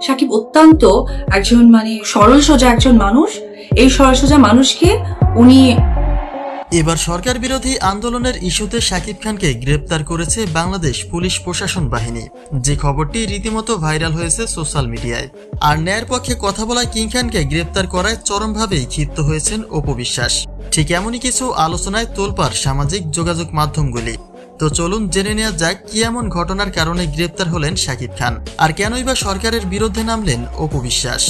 সাকিব অত্যন্ত একজন সরল সোজা একজন মানুষ। এই সরল সোজা মানুষকে উনি এবার সরকার বিরোধী আন্দোলনের ইস্যুতে শাকিব খানকে গ্রেপ্তার করেছে বাংলাদেশ পুলিশ প্রশাসন বাহিনী, যে খবরটি রীতিমতো ভাইরাল হয়েছে সোশ্যাল মিডিয়ায়। আর ন্যায়ের পক্ষে কথা বলা কিং খানকে গ্রেপ্তার করায় চরমভাবেই ক্ষিপ্ত হয়েছেন অপু বিশ্বাস। ঠিক এমনই কিছু আলোচনায় তোলপাড় সামাজিক যোগাযোগ মাধ্যমগুলি। তো চলুন জেনে নেওয়া যাক কি এমন ঘটনার কারণে গ্রেপ্তার হলেন শাকিব খান, আর কেনই বা সরকারের বিরুদ্ধে নামলেন অপু বিশ্বাস।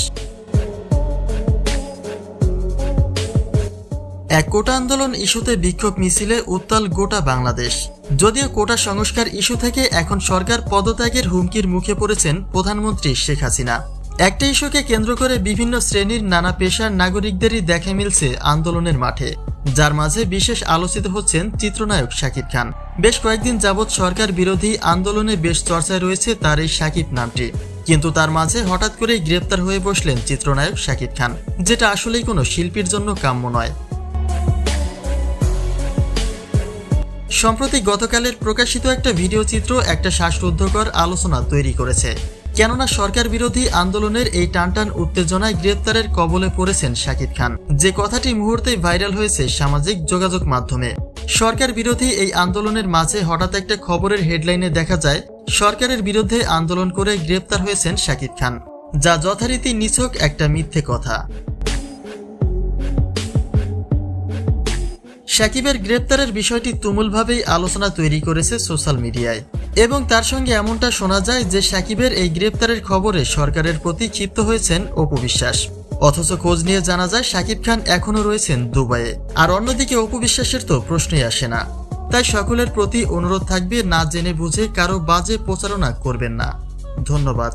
এক কোটা আন্দোলন ইস্যুতে বিক্ষোভ মিছিলে উত্তাল গোটা বাংলাদেশ। যদিও কোটা সংস্কার ইস্যু থেকে এখন সরকার পদত্যাগের হুমকির মুখে পড়েছেন প্রধানমন্ত্রী শেখ হাসিনা। একটা ইস্যুকে কেন্দ্র করে বিভিন্ন শ্রেণীর নানা পেশার নাগরিকদেরই দেখা মিলছে আন্দোলনের মাঠে, যার মাঝে বিশেষ আলোচিত হচ্ছেন চিত্রনায়ক শাকিব খান। বেশ কয়েকদিন যাবৎ সরকার বিরোধী আন্দোলনে বেশ চর্চায় রয়েছে তার এই শাকিব নামটি, কিন্তু তার মাঝে হঠাৎ করেই গ্রেপ্তার হয়ে বসলেন চিত্রনায়ক শাকিব খান, যেটা আসলেই কোনো শিল্পীর জন্য কাম্য নয়। সম্প্রতি গতকালের প্রকাশিত একটা ভিডিও চিত্র একটা শ্বাসরুদ্ধকর আলোচনা তৈরি করেছে, কেননা সরকার বিরোধী আন্দোলনের এই টানটান উত্তেজনায় গ্রেপ্তারের কবলে পড়েছেন শাকিব খান, যে কথাটি মুহূর্তেই ভাইরাল হয়েছে সামাজিক যোগাযোগ মাধ্যমে। সরকার বিরোধী এই আন্দোলনের মাঝে হঠাৎ একটা খবরের হেডলাইনে দেখা যায় সরকারের বিরুদ্ধে আন্দোলন করে গ্রেপ্তার হয়েছেন শাকিব খান, যা যথারীতি নিছক একটা মিথ্যে কথা। শাকিবের গ্রেপ্তারের বিষয়টি তুমুলভাবেই আলোচনা তৈরি করেছে সোশ্যাল মিডিয়ায়, এবং তার সঙ্গে এমনটা শোনা যায় যে শাকিবের এই গ্রেপ্তারের খবরে সরকারের প্রতি ক্ষিপ্ত হয়েছেন অপু বিশ্বাস। অথচ খোঁজ নিয়ে জানা যায় শাকিব খান এখনও রয়েছেন দুবাইয়ে। আর অন্যদিকে অপু বিশ্বাসের তো প্রশ্নই আসে না। তাই সকলের প্রতি অনুরোধ থাকবে, না জেনে বুঝে কারো বাজে প্রচারণা করবেন না। ধন্যবাদ।